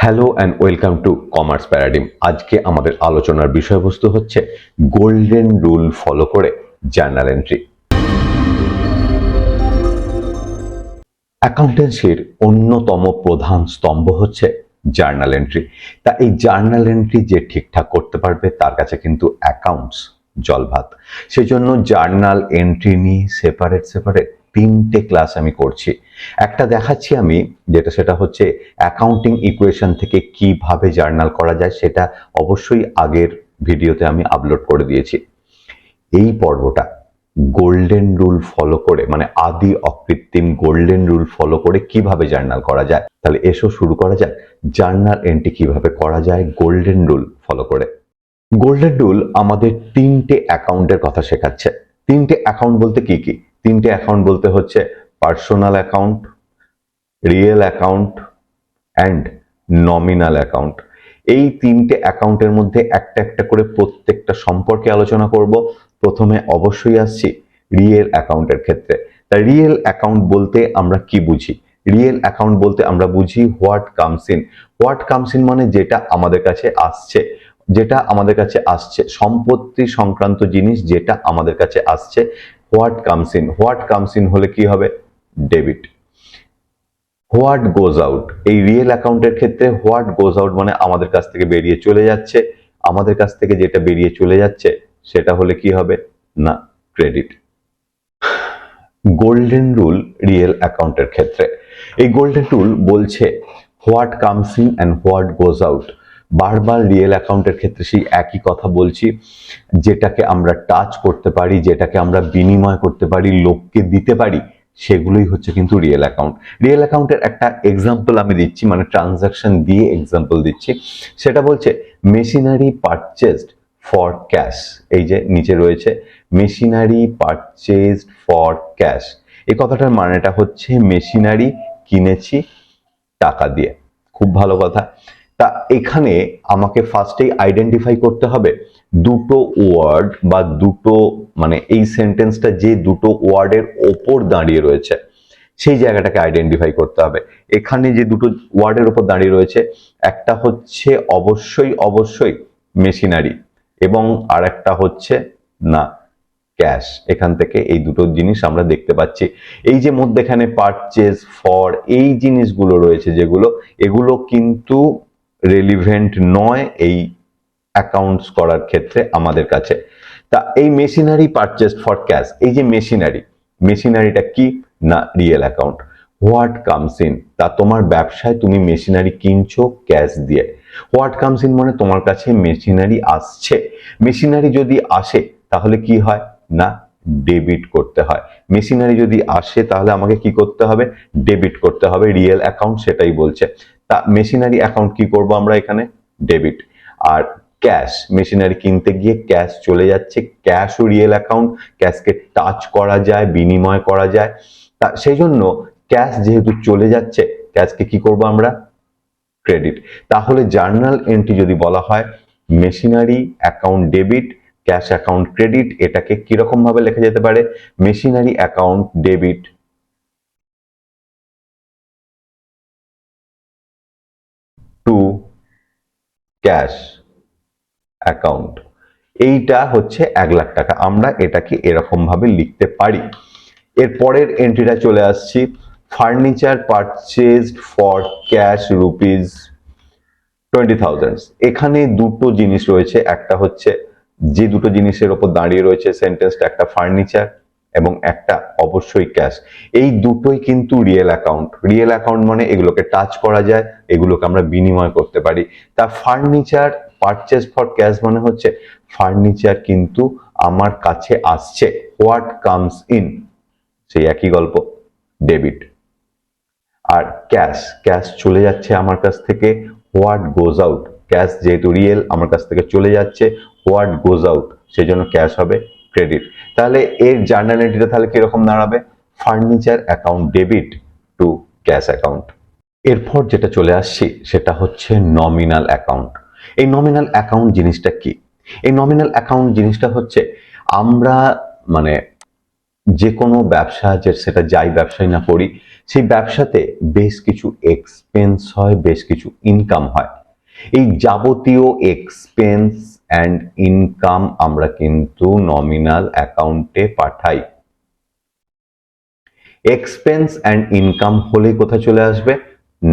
Hello and welcome to commerce paradigm. আজকে আমাদের আলোচনার বিষয়বস্তু হচ্ছে গোল্ডেন রুল ফলো করে জার্নাল এন্ট্রি। অ্যাকাউন্টেন্সির অন্যতম প্রধান স্তম্ভ হচ্ছে জার্নাল এন্ট্রি। তা এই জার্নাল এন্ট্রি যে ঠিকঠাক করতে পারবে তার কাছে কিন্তু অ্যাকাউন্টস জলভাত। সেজন্য জার্নাল এন্ট্রি নিয়ে সেপারেট তিনটে ক্লাস আমি করছি। একটা দেখাচ্ছি আমি, সেটা হচ্ছে অ্যাকাউন্টিং ইকুয়েশন থেকে কিভাবে জার্নাল করা যায়, সেটা অবশ্যই আগের ভিডিওতে আমি আপলোড করে দিয়েছি। এই পর্বটা গোল্ডেন রুল ফলো করে, মানে আদি অকৃত্রিম গোল্ডেন রুল ফলো করে কিভাবে জার্নাল করা যায়। তাহলে এসো শুরু করা যাক জার্নাল এন্ট্রি কিভাবে করা যায় গোল্ডেন রুল ফলো করে। গোল্ডেন রুল আমাদের তিনটে অ্যাকাউন্টের কথা শেখাচ্ছে। তিনটে অ্যাকাউন্ট বলতে কি কি? তিনটে অ্যাকাউন্ট বলতে হচ্ছে personal account, real account and nominal account. এই তিনটে অ্যাকাউন্টের মধ্যে একটা একটা করে প্রত্যেকটা সম্পর্কে আলোচনা করব। প্রথমে অবশ্যই আসছি রিয়েল অ্যাকাউন্টের ক্ষেত্রে। তা রিয়েল অ্যাকাউন্ট বলতে আমরা কি বুঝি? রিয়েল অ্যাকাউন্ট বলতে আমরা বুঝি what comes in. What comes in মানে যেটা আমাদের কাছে আসছে, সম্পত্তি সংক্রান্ত জিনিস যেটা আমাদের কাছে আসছে, what comes in. What comes in হলে কি হবে? ডেবিট। হোয়াট গোজ আউট, এই রিয়েল অ্যাকাউন্টের ক্ষেত্রে হোয়াট গোজ আউট মানে আমাদের কাছ থেকে বেরিয়ে চলে যাচ্ছে। আমাদের কাছ থেকে যেটা বেরিয়ে চলে যাচ্ছে সেটা হলে কি হবে? না, ক্রেডিট। গোল্ডেন রুল রিয়েল অ্যাকাউন্টের ক্ষেত্রে, এই গোল্ডেন রুল বলছে what comes in and what goes out. বারবার রিয়েল অ্যাকাউন্টের ক্ষেত্রে সেই একই কথা বলছি, যেটাকে আমরা টাচ করতে পারি, যেটাকে আমরা বিনিময় করতে পারি, লোককে দিতে পারি, সেগুলোই হচ্ছে কিন্তু রিয়েল অ্যাকাউন্ট। রিয়েল অ্যাকাউন্টের একটা এক্সাম্পল আমি দিচ্ছি, মানে ট্রানজাকশন দিয়ে এক্সাম্পল দিচ্ছি। সেটা বলছে মেশিনারি পারচেজড ফর ক্যাশ। এই যে নিচে রয়েছে মেশিনারি পারচেজড ফর ক্যাশ, এই কথাটার মানেটা হচ্ছে মেশিনারি কিনেছি টাকা দিয়ে। খুব ভালো কথা। তা এখানে আমাকে ফার্স্টেই আইডেন্টিফাই করতে হবে দুটো ওয়ার্ড বা দুটো, মানে এই সেন্টেন্সটা যে দুটো ওয়ার্ডের ওপর দাঁড়িয়ে রয়েছে সেই জায়গাটাকে আইডেন্টিফাই করতে হবে। এখানে যে দুটো ওয়ার্ডের ওপর দাঁড়িয়ে রয়েছে, একটা হচ্ছে অবশ্যই মেশিনারি এবং আর একটা হচ্ছে না ক্যাশ। এখান থেকে এই দুটো জিনিস আমরা দেখতে পাচ্ছি। এই যে মধ্যেখানে পারচেজ ফর এই জিনিসগুলো রয়েছে যেগুলো, এগুলো কিন্তু রেলিভেন্ট নয় এই অ্যাকাউন্টস করার ক্ষেত্রে আমাদের কাছে। তা এই মেশিনারি পারচেজ ফর ক্যাশ, এই যে মেশিনারিটা কি? না real account. What comes in, তা তোমার ব্যবসায় তুমি মেশিনারি কিনছো ক্যাশ দিয়ে। হোয়াট কামস ইন মানে তোমার কাছে মেশিনারি আসছে। মেশিনারি যদি আসে তাহলে কি হয়? না ডেবিট করতে হয়। মেশিনারি যদি আসে তাহলে আমাকে কি করতে হবে? ডেবিট করতে হবে। রিয়েল অ্যাকাউন্ট সেটাই বলছে। তা মেশিনারি অ্যাকাউন্ট কি করব আমরা এখানে? ডেবিট। আর ক্যাশ, মেশিনারি কিনতে গিয়ে ক্যাশ চলে যাচ্ছে, ক্যাশও রিয়েল অ্যাকাউন্ট, ক্যাশকে টাচ করা যায়, বিনিময় করা যায়। তা সেই জন্য ক্যাশ যেহেতু চলে যাচ্ছে, ক্যাশকে কি করব আমরা? ক্রেডিট। তাহলে জার্নাল এন্ট্রি যদি বলা হয় machinery account debit, cash account credit, এটাকে কিরকম ভাবে লেখা যেতে পারে? Machinery account debit to cash account. এইটা হচ্ছে 1,00,000 টাকা। আমরা এটাকে এরকম ভাবে লিখতে পারি। এর পরের এন্ট্রিটা চলে আসছি furniture purchased for cash rupees 20,000। এখানে দুটো জিনিস রয়েছে, একটা হচ্ছে যে দুটো জিনিসের উপর দাঁড়িয়ে রয়েছে সেন্টেন্সটা, একটা ফার্নিচার এবং একটা অবশ্যই ক্যাশ। এই দুটোই কিন্তু রিয়েল অ্যাকাউন্ট। রিয়েল অ্যাকাউন্ট মানে এগুলোকে টাচ করা যায়, এগুলোকে আমরা বিনিময় করতে পারি। তা ফার্নিচার পারচেজ ফর ক্যাশ মানে হচ্ছে ফার্নিচার কিন্তু আমার কাছে আসছে। হোয়াট কামস ইন, সেই একই গল্প, ডেবিট। আর ক্যাশ চলে যাচ্ছে আমার কাছ থেকে, হোয়াট গোজ আউট। ক্যাশ যেহেতু রিয়েল আমার কাছ থেকে চলে যাচ্ছে, হোয়াট গোজ আউট, সেই জন্য ক্যাশ হবে ক্রেডিট। তাহলে এর জার্নাল এন্ট্রিটা তাহলে কিরকম দাঁড়াবে? Furniture account debit to cash account. এরপর যেটা চলে আসছি সেটা হচ্ছে নমিনাল অ্যাকাউন্ট। এই নমিনাল অ্যাকাউন্ট জিনিসটা কি? এই নমিনাল অ্যাকাউন্ট জিনিসটা হচ্ছে আমরা, মানে যে কোনো ব্যবসা, যে সেটা যাই ব্যবসায় না করি, সেই ব্যবসাতে বেশ কিছু এক্সপেন্স হয়, বেশ কিছু ইনকাম হয়। এই যাবতীয় এক্সপেন্স অ্যান্ড ইনকাম আমরা কিন্তু নমিনাল অ্যাকাউন্টে পাঠাই। এক্সপেন্স অ্যান্ড ইনকাম হলে কোথায় চলে আসবে?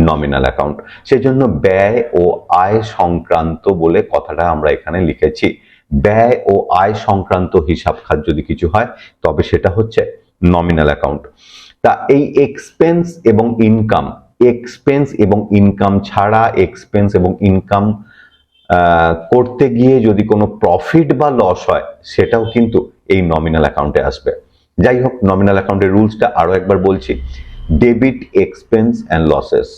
Nominal account. সেজন্য ব্যয় ও আয় সংক্রান্ত বলে কথাটা আমরা এখানে লিখেছি। ব্যয় ও আয় সংক্রান্ত হিসাব খাত যদি কিছু হয় তবে সেটা হচ্ছে নমিনাল অ্যাকাউন্ট। তা এই এক্সপেন্স এবং ইনকাম, এক্সপেন্স এবং ইনকাম ছাড়া এক্সপেন্স এবং ইনকাম করতে গিয়ে যদি কোনো প্রফিট বা লস হয় সেটাও কিন্তু এই নমিনাল অ্যাকাউন্টে আসবে। যাই হোক, নমিনাল অ্যাকাউন্টের রুলসটা আরো একবার বলছি। ডেবিট এক্সপেন্স অ্যান্ড লসেস,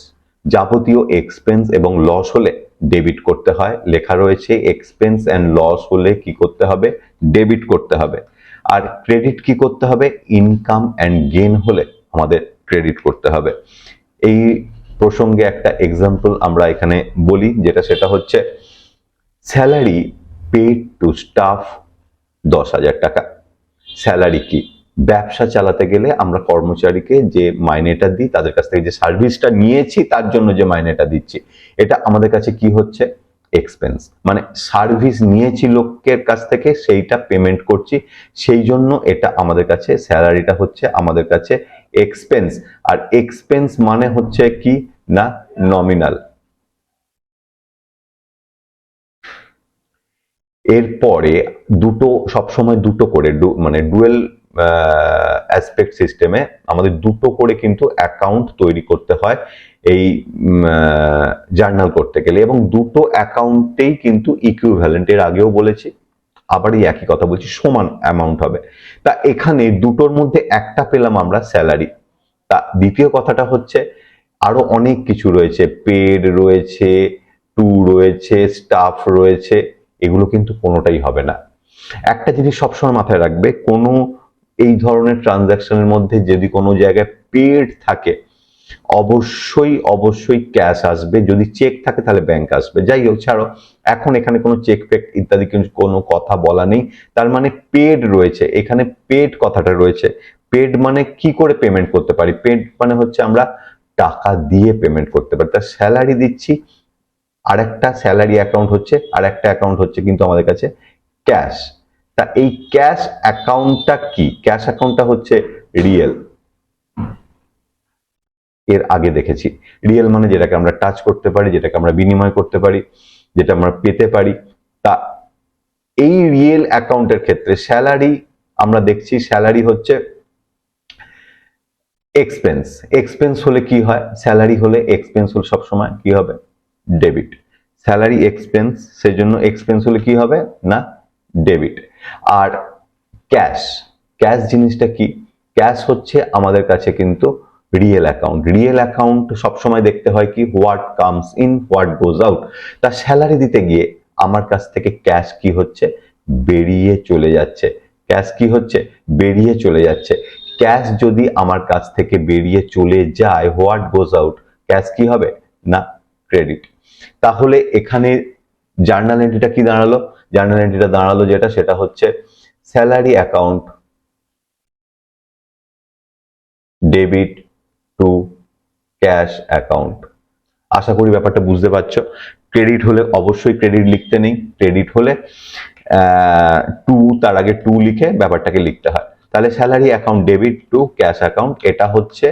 যাবতীয় এক্সপেন্স এবং লস হলে ডেবিট করতে হয়। লেখা রয়েছে এক্সপেন্স অ্যান্ড লস হলে কি করতে হবে? ডেবিট করতে হবে। আর ক্রেডিট কি করতে হবে? ইনকাম অ্যান্ড গেন হলে আমাদের ক্রেডিট করতে হবে। এই প্রসঙ্গে একটা এক্সাম্পল আমরা এখানে বলি, সেটা হচ্ছে স্যালারি পেড টু স্টাফ 10,000 টাকা। স্যালারি কি? ব্যবসা চালাতে গেলে আমরা কর্মচারীকে যে মাইনেটা দিই, তাদের কাছ থেকে যে সার্ভিসটা নিয়েছি তার জন্য যে মাইনেটা দিচ্ছি, এটা আমাদের কাছে কি হচ্ছে? এক্সপেন্স। মানে সার্ভিস নিয়েছি লোকের কাছ থেকে, সেইটা পেমেন্ট করছি, সেই জন্য এটা আমাদের কাছে, স্যালারিটা হচ্ছে আমাদের কাছে এক্সপেন্স। আর এক্সপেন্স মানে হচ্ছে কি না? নমিনাল। এরপরে দুটো, সবসময় দুটো করে মানে ডুয়েল অ্যাসপেক্ট সিস্টেমে আমাদের দুটো করে কিন্তু অ্যাকাউন্ট তৈরি করতে হয় এই জার্নাল করতে গেলে, এবং দুটো অ্যাকাউন্টেই কিন্তু ইকুইভ্যালেন্ট। এর আগেও বলেছি, আবার এই একই কথা বলছি, সমান অ্যামাউন্ট হবে। তা এখানে দুটোর মধ্যে একটা পেলাম আমরা স্যালারি। তা দ্বিতীয় কথাটা হচ্ছে আরো অনেক কিছু রয়েছে, পেড রয়েছে, টু রয়েছে, স্টাফ রয়েছে, এগুলো কিন্তু কোনোটাই হবে না। একটা জিনিস সবসময় মাথায় রাখবে, কোনো এই ধরনের ট্রানজাকশনের মধ্যে যদি কোনো জায়গায় পেড থাকে অবশ্যই অবশ্যই ক্যাশ আসবে, যদি চেক থাকে তাহলে ব্যাংক আসবে। যাই হোক, ছাড়ো, এখন এখানে কোনো চেক ফেক ইত্যাদি কোনো কথা বলা নেই। তার মানে পেড রয়েছে, এখানে পেড কথাটা রয়েছে। পেড মানে কি করে পেমেন্ট করতে পারি? পেড মানে হচ্ছে আমরা টাকা দিয়ে পেমেন্ট করতে পারি। তার স্যালারি দিচ্ছি, আরেকটা স্যালারি অ্যাকাউন্ট হচ্ছে, আরেকটা অ্যাকাউন্ট হচ্ছে কিন্তু আমাদের কাছে ক্যাশ। তা এই ক্যাশ অ্যাকাউন্টটা কি? ক্যাশ অ্যাকাউন্টটা হচ্ছে রিয়েল। এর আগে দেখেছি রিয়েল মানে যেটাকে আমরা টাচ করতে পারি, যেটাকে আমরা বিনিময় করতে পারি, যেটা আমরা পেতে পারি। তা এই রিয়েল অ্যাকাউন্টের ক্ষেত্রে স্যালারি আমরা দেখছি, স্যালারি হচ্ছে এক্সপেন্স। এক্সপেন্স হলে কি হয়? স্যালারি হলে এক্সপেন্স হলে সবসময় কি হবে? ডেবিট। স্যালারি এক্সপেন্স, সেই জন্য এক্সপেন্স হলে কি হবে না? ডেবিট। আর ক্যাশ, ক্যাশ জিনিসটা কি? ক্যাশ হচ্ছে আমাদের কাছে কিন্তু রিয়েল অ্যাকাউন্ট। রিয়েল অ্যাকাউন্ট সবসময় দেখতে হয় কি? What comes in, what goes out. তা স্যালারি দিতে গিয়ে আমার কাছ থেকে ক্যাশ কি হচ্ছে? বেরিয়ে চলে যাচ্ছে। ক্যাশ কি হচ্ছে? বেরিয়ে চলে যাচ্ছে। ক্যাশ যদি আমার কাছ থেকে বেরিয়ে চলে যায়, হোয়াট গোজ আউট, ক্যাশ কি হবে না? ক্রেডিট। তাহলে এখানে জার্নাল এন্ট্রিটা কি দাঁড়ালো? জার্নাল এন্ট্রিটা দাঁড়ালো যেটা, সেটা হচ্ছে salary account debit to cash account. আশা করি ব্যাপারটা বুঝতে পারছো। ক্রেডিট হলে অবশ্যই ক্রেডিট লিখতে নেই, ক্রেডিট হলে টু, তার আগে টু লিখে ব্যাপারটাকে লিখতে হয়। তাহলে salary account debit to cash account, এটা হচ্ছে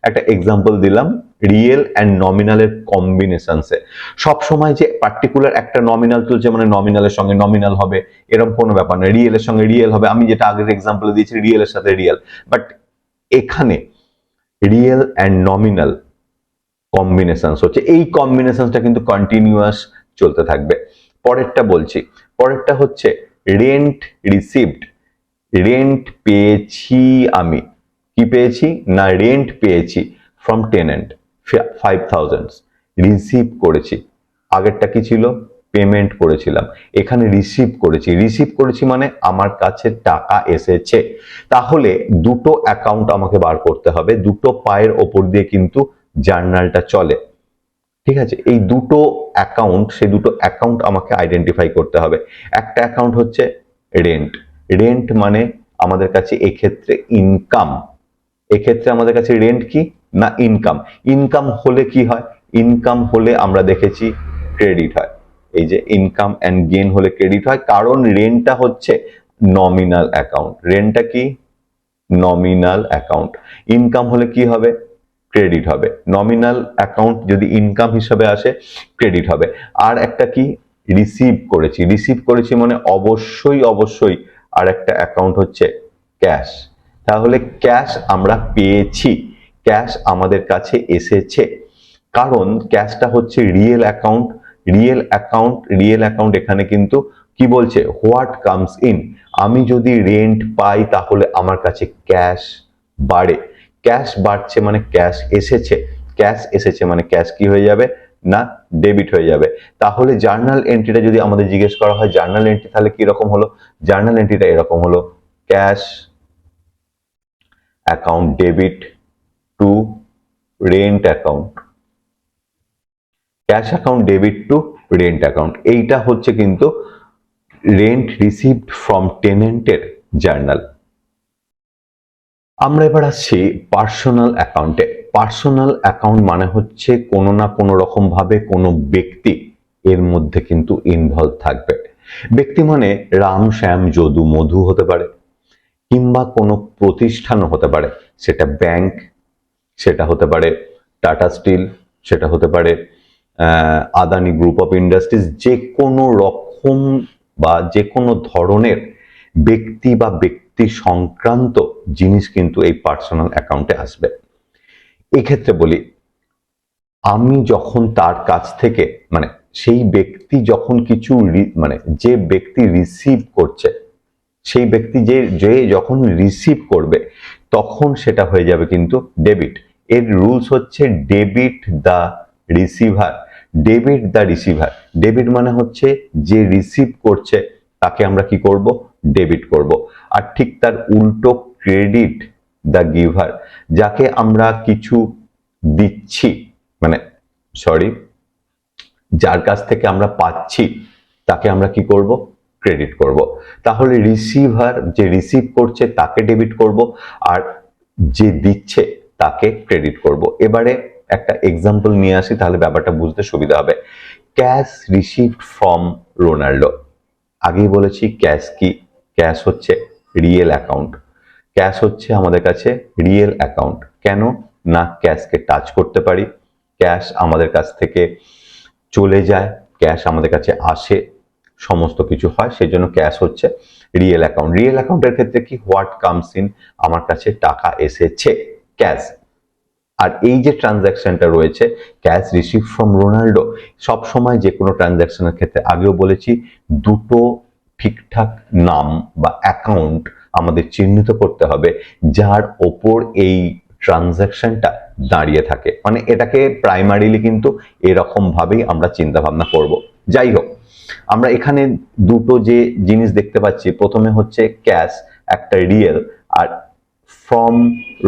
একটা এক্সাম্পল দিলাম রিয়েল অ্যান্ড নমিনালের কম্বিনেশনসে। সব সময় যে পার্টিকুলার একটা নমিনাল তুলছে মানে নমিনালের সঙ্গে নমিনাল হবে এরকম কোনো ব্যাপার নয়, রিয়েলের সঙ্গে রিয়েল হবে। আমি যেটা আগের এক্সাম্পল দিয়েছি রিয়েলের সাথে রিয়েল, বাট এখানে রিয়েল অ্যান্ড নমিনাল কম্বিনেশনস হচ্ছে, এই কম্বিনেশনসটা কিন্তু কন্টিনিউয়াস চলতে থাকবে। পরেরটা বলছি, পরেরটা হচ্ছে রেন্ট রিসিভড। রেন্ট পেয়েছি আমি, কি পেয়েছি না? রেন্ট পেয়েছি ফ্রম টেনেন্ট 5,000, রিসিভ করেছি। আগেরটা কি ছিল? পেমেন্ট করেছিলাম, এখানে রিসিভ করেছি। রিসিভ করেছি মানে আমার কাছে টাকা এসেছে। তাহলে দুটো অ্যাকাউন্ট আমাকে বার করতে হবে, দুটো পায়ের ওপর দিয়ে কিন্তু জার্নালটা চলে। ঠিক আছে, এই দুটো অ্যাকাউন্ট, সেই দুটো অ্যাকাউন্ট আমাকে আইডেন্টিফাই করতে হবে। একটা অ্যাকাউন্ট হচ্ছে রেন্ট। রেন্ট মানে আমাদের কাছে এক্ষেত্রে ইনকাম। এক্ষেত্রে আমাদের কাছে রেন্ট কি? না ইনকাম? ইনকাম হলে কি হয়? ইনকাম হলে আমরা দেখেছি ক্রেডিট হয়। এই যে ইনকাম অ্যান্ড গেইন হলে ক্রেডিট হয়, কারণ রেন্টটা হচ্ছে নমিনাল অ্যাকাউন্ট। রেন্টটা কি? Nominal account. ইনকাম হলে কি হবে? ক্রেডিট হবে। নমিনাল অ্যাকাউন্ট যদি ইনকাম হিসাবে আসে, ক্রেডিট হবে। আর একটা কি? রিসিভ করেছি। রিসিভ করেছি মানে অবশ্যই আর একটা অ্যাকাউন্ট হচ্ছে ক্যাশ। তাহলে ক্যাশ আমরা পেয়েছি, ক্যাশ আমাদের কাছে এসেছে, কারণ ক্যাশটা হচ্ছে রিয়েল অ্যাকাউন্ট। রিয়েল অ্যাকাউন্ট এখানে কিন্তু কি বলছে? What comes in. আমি যদি রেন্ট পাই তাহলে আমার কাছে ক্যাশ বাড়ে। ক্যাশ বাড়ছে মানে ক্যাশ এসেছে। ক্যাশ এসেছে মানে ক্যাশ কি হয়ে যাবে? না ডেবিট হয়ে যাবে। তাহলে জার্নাল এন্ট্রিটা যদি আমাদের জিজ্ঞেস করা হয়, জার্নাল এন্ট্রি তাহলে কি রকম হলো? জার্নাল এন্ট্রিটা এরকম হলো, cash account debit two rent account. Cash account debit two rent account. এইটা হচ্ছে কিন্তু রেন্ট রিসিভড ফ্রম টেনেন্টের জার্নাল। আমরা এবার আসছি পার্সোনাল অ্যাকাউন্টে। পার্সোনাল অ্যাকাউন্ট মানে হচ্ছে কোনো না কোনো রকম ভাবে কোনো ব্যক্তি এর মধ্যে কিন্তু ইনভলভ থাকবে। ব্যক্তি মানে রাম শ্যাম যদু মধু হতে পারে, কিংবা কোনো প্রতিষ্ঠানও হতে পারে। সেটা ব্যাংক, সেটা হতে পারে টাটা স্টিল, সেটা হতে পারে আদানি গ্রুপ অফ ইন্ডাস্ট্রিজ। যে কোনো রকম বা যে কোনো ধরনের ব্যক্তি বা ব্যক্তি সংক্রান্ত জিনিস কিন্তু এই পার্সোনাল অ্যাকাউন্টে আসবে। এক্ষেত্রে বলি, আমি যখন তার কাছ থেকে মানে সেই ব্যক্তি যখন কিছু মানে যে ব্যক্তি রিসিভ করছে, সেই ব্যক্তি যে যখন রিসিভ করবে তখন সেটা হয়ে যাবে কিন্তু ডেবিট। এর রুলস হচ্ছে debit the receiver. Debit the receiver. Debit মানে হচ্ছে যে রিসিভ করছে তাকে আমরা কি করব? ডেবিট করব। আর ঠিক তার উল্টো ক্রেডিট দ্য গিভার। যাকে আমরা কিছু দিচ্ছি, মানে সরি, যার কাছ থেকে আমরা পাচ্ছি তাকে আমরা কি করব? ক্রেডিট করব। তাহলে রিসিভার যে রিসিভ করছে তাকে ডেবিট করব, আর যে দিচ্ছে তাকে ক্রেডিট করব। এবারে একটা এক্সাম্পল নিয়ে আসি, তাহলে ব্যাপারটা বুঝতে সুবিধা হবে। Cash received from Ronaldo. আগেই বলেছি ক্যাশ কি? ক্যাশ হচ্ছে রিয়েল অ্যাকাউন্ট। ক্যাশ হচ্ছে আমাদের কাছে রিয়েল অ্যাকাউন্ট। কেন না? ক্যাশকে টাচ করতে পারি, ক্যাশ আমাদের কাছ থেকে চলে যায়, ক্যাশ আমাদের কাছে আসে, সমস্ত কিছু হয়, সেই জন্য ক্যাশ হচ্ছে রিয়েল অ্যাকাউন্ট। রিয়েল অ্যাকাউন্টের ক্ষেত্রে কি? হোয়াট কামস ইন, আমার কাছে টাকা এসেছে, ক্যাশ। আর এই যে ট্রানজ্যাকশনটা রয়েছে ক্যাশ রিসিভ ফ্রম রোনাল্ডো, সবসময় যে কোনো ট্রানজ্যাকশনের ক্ষেত্রে আগেও বলেছি দুটো ঠিকঠাক নাম বা অ্যাকাউন্ট আমাদের চিহ্নিত করতে হবে যার ওপর এই ট্রানজ্যাকশনটা দাঁড়িয়ে থাকে। মানে এটাকে প্রাইমারিলি কিন্তু এরকম ভাবেই আমরা চিন্তা ভাবনা করব। যাই হোক, আমরা এখানে দুটো যে জিনিস দেখতে পাচ্ছি, প্রথমে হচ্ছে ক্যাশ একটা রিয়েল, আর ফ্রম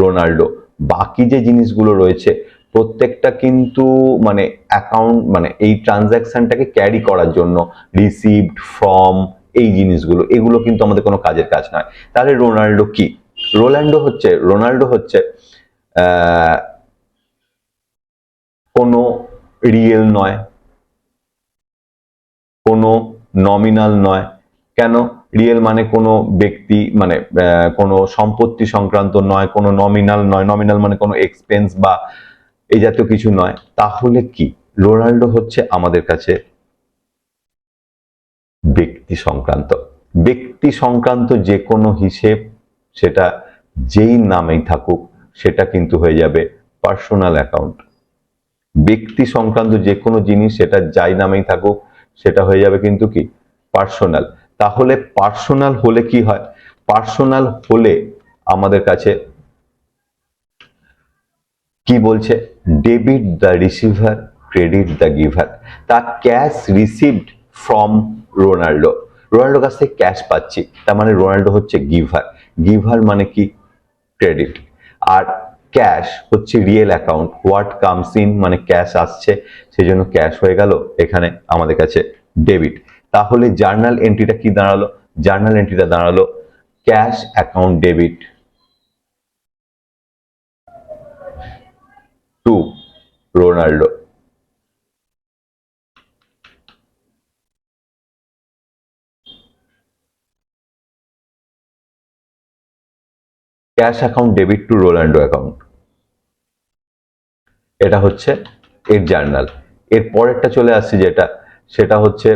রোনাল্ডো। বাকি যে জিনিসগুলো রয়েছে প্রত্যেকটা কিন্তু মানে অ্যাকাউন্ট মানে এই ট্রানজ্যাকশনটাকে ক্যারি করার জন্য রিসিভড ফ্রম এই জিনিসগুলো, এগুলো কিন্তু আমাদের কোনো কাজের কাজ নয়। তাহলে রোনাল্ডো কি? রোনাল্ডো হচ্ছে কোনো রিয়েল নয়, কোনো নমিনাল নয়। কেন? রিয়েল মানে কোনো ব্যক্তি মানে কোনো সম্পত্তি সংক্রান্ত নয়, কোনো নমিনাল নয়, নমিনাল মানে কোনো এক্সপেন্স বা এই জাতীয় কিছু নয়। তাহলে কি? রোনাল্ডো হচ্ছে আমাদের কাছে ব্যক্তি সংক্রান্ত। ব্যক্তি সংক্রান্ত যে কোনো হিসেব, সেটা যেই নামেই থাকুক, সেটা কিন্তু হয়ে যাবে পার্সোনাল অ্যাকাউন্ট। ব্যক্তি সংক্রান্ত যে কোনো জিনিস সেটা যাই নামেই থাকুক সেটা হয়ে যাবে কিন্তু কি? পার্সোনাল। তাহলে পার্সোনাল হলে কি হয়? পার্সোনাল হলে আমাদের কাছে কি বলছে? Debit the receiver, credit the giver. তা ক্যাশ রিসিভড ফ্রম রোনাল্ডো, রোনাল্ডোর কাছ থেকে ক্যাশ পাচ্ছি, তার মানে রোনাল্ডো হচ্ছে গিভার। গিভার মানে কি? ক্রেডিট। আর ক্যাশ হচ্ছে real account, what comes in মানে ক্যাশ আসছে, সেই জন্য ক্যাশ হয়ে গেল এখানে আমাদের কাছে ডেবিট। তাহলে জার্নাল এন্ট্রিটা কি দাঁড়ালো? জার্নাল এন্ট্রিটা দাঁড়ালো cash account debit Ronaldo. Cash account debit two Ronaldo account, এটা হচ্ছে এর জার্নাল। এর পরেরটা চলে আসছে যেটা, সেটা হচ্ছে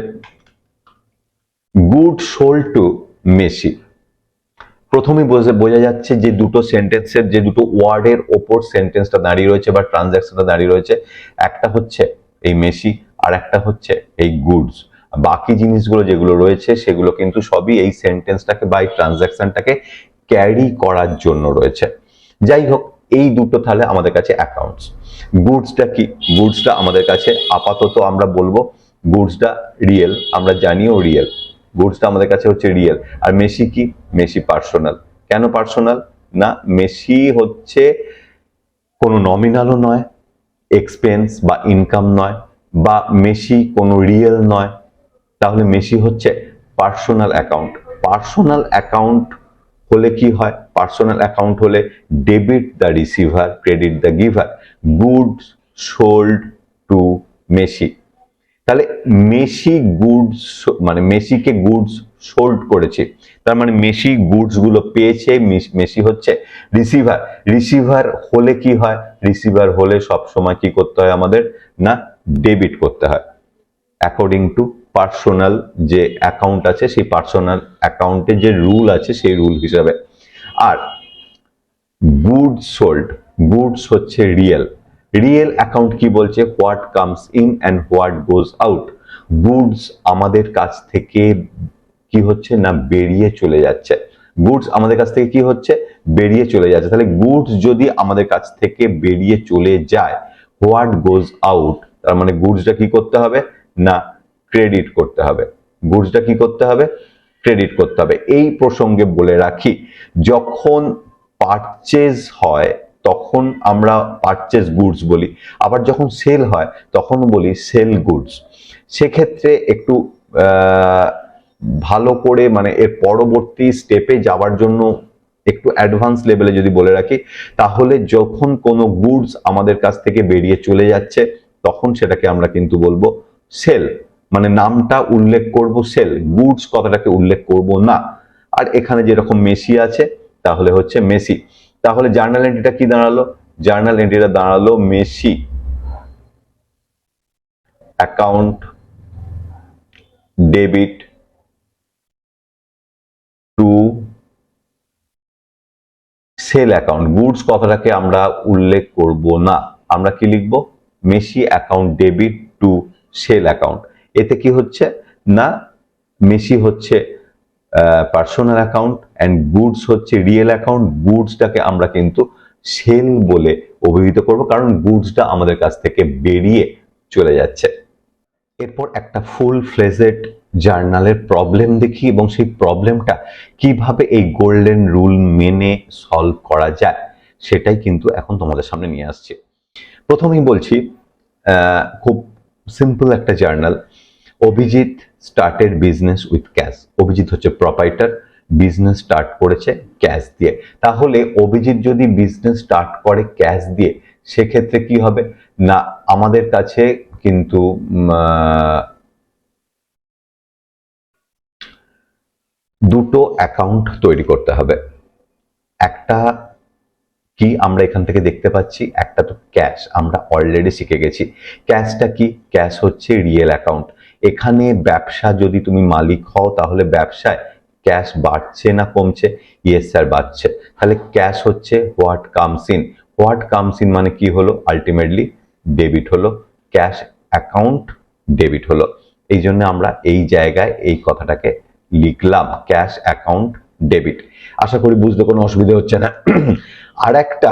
গুড সোল্ড টু মেসি। প্রথমেই বোঝা যাচ্ছে যে দুটো সেন্টেন্সের, যে দুটো ওয়ার্ডের ওপর সেন্টেন্সটা দাঁড়িয়ে রয়েছে বা ট্রানজাকশনটা দাঁড়িয়ে রয়েছে, একটা হচ্ছে এই মেসি আর একটা হচ্ছে এই গুডস। বাকি জিনিসগুলো যেগুলো রয়েছে সেগুলো কিন্তু সবই এই সেন্টেন্সটাকে বা এই ট্রানজাকশনটাকে ক্যারি করার জন্য রয়েছে। যাই হোক, এই দুটো তাহলে আমাদের কাছে অ্যাকাউন্টস। গুডসটা কি? গুডসটা আমাদের কাছে আপাতত আমরা বলবো গুডসটা রিয়েল, আমরা জানিও রিয়েল, গুডসটা আমাদের কাছে হচ্ছে রিয়েল। আর মেসি কি? Messi personal. কেন পার্সোনাল? না, মেসি হচ্ছে কোনো নমিনালও নয়, এক্সপেন্স বা ইনকাম নয়, বা মেসি কোনো রিয়েল নয়, তাহলে মেসি হচ্ছে পার্সোনাল অ্যাকাউন্ট। পার্সোনাল অ্যাকাউন্ট হলে কি হয়? পার্সোনাল অ্যাকাউন্ট হলে debit the receiver, credit the giver. Goods sold to Messi, তাহলে মেসি গুডস মানে মেসিকে গুডস সোল্ড করেছে, তার মানে মেসি গুডস গুলো পেয়েছে, মেসি হচ্ছে রিসিভার। রিসিভার হলে কি হয়? রিসিভার হলে সব সময় কি করতে হয় আমাদের? না, ডেবিট করতে হয় অ্যাকর্ডিং টু পার্সোনাল যে অ্যাকাউন্ট আছে, সেই পার্সোনাল অ্যাকাউন্টে যে রুল আছে সেই রুল হিসাবে। আর গুডস সোল্ড, গুডস হচ্ছে রিয়েল। রিয়েল অ্যাকাউন্ট কি বলছে? What comes in and what goes out. Goods আমাদের কাছ থেকে কি হচ্ছে? না, বেরিয়ে চলে যাচ্ছে। গুডস আমাদের কাছ থেকে কি হচ্ছে? বেরিয়ে চলে যাচ্ছে। তাহলে গুডস যদি আমাদের কাছ থেকে বেরিয়ে চলে যায়, হোয়াট গোজ আউট, তার মানে গুডসটা কি করতে হবে? না, ক্রেডিট করতে হবে। গুডসটা কি করতে হবে? ক্রেডিট করতে হবে। এই প্রসঙ্গে বলে রাখি, যখন পারচেজ হয় তখন আমরা পারচেজ গুডস বলি, আবার যখন সেল হয় তখন বলি সেল গুডস। সেক্ষেত্রে একটু ভালো করে মানে এর পরবর্তী স্টেপে যাওয়ার জন্য একটু অ্যাডভান্স লেভেলে যদি বলে রাখি, তাহলে যখন কোনো গুডস আমাদের কাছ থেকে বেরিয়ে চলে যাচ্ছে তখন সেটাকে আমরা কিন্তু বলবো সেল, মানে নামটা উল্লেখ করব সেল, গুডস কথাটাকে উল্লেখ করব না। আর এখানে যেরকম মেসি আছে তাহলে হচ্ছে মেসি। তাহলে জার্নাল এন্ট্রিটা কি দাঁড়ালো? জার্নাল এন্ট্রিটা দাঁড়ালো Messi account debit to sale account. Goods কথাটাকে আমরা উল্লেখ করব না, আমরা কি লিখব? Messi account debit to sale account. এতে কি হচ্ছে? না, মেসি হচ্ছে পার্সোনাল অ্যাকাউন্ট অ্যান্ড গুডস হচ্ছে রিয়েল অ্যাকাউন্ট। গুডসটাকে আমরা কিন্তু সেল বলে অভিহিত করব, কারণ গুডসটা আমাদের কাছ থেকে বেরিয়ে চলে যাচ্ছে। এরপর একটা ফুল ফ্লেজেড জার্নালের প্রবলেম দেখি এবং সেই প্রবলেমটা কিভাবে এই গোল্ডেন রুল মেনে সলভ করা যায় সেটাই কিন্তু এখন তোমাদের সামনে নিয়ে আসছি। প্রথমেই বলছি, খুব সিম্পল একটা journal. Abhijit started business with cash. Abhijit হচ্ছে প্রপাইটার, বিজনেস স্টার্ট করেছে ক্যাশ দিয়ে। তাহলে অভিজিৎ যদি বিজনেস স্টার্ট করে ক্যাশ দিয়ে, সেক্ষেত্রে কি হবে? না, আমাদের কাছে কিন্তু দুটো অ্যাকাউন্ট তৈরি করতে হবে। একটা কি আমরা এখান থেকে দেখতে পাচ্ছি? একটা তো ক্যাশ, আমরা অলরেডি শিখে গেছি। ক্যাশটা কি? ক্যাশ হচ্ছে রিয়েল অ্যাকাউন্ট। এখানে ব্যবসা যদি তুমি মালিক হও তাহলে ব্যবসায় ক্যাশ বাড়ছে না কমছে? ইয়েস স্যার, বাড়ছে। তাহলে ক্যাশ হচ্ছে what comes in. What comes in মানে কি হলো? আলটিমেটলি ডেবিট হলো, ক্যাশ অ্যাকাউন্ট ডেবিট হলো। এই জন্য আমরা এই জায়গায় এই কথাটাকে লিখলাম, ক্যাশ অ্যাকাউন্ট ডেবিট। আশা করি বুঝতে কোনো অসুবিধা হচ্ছে না। আর একটা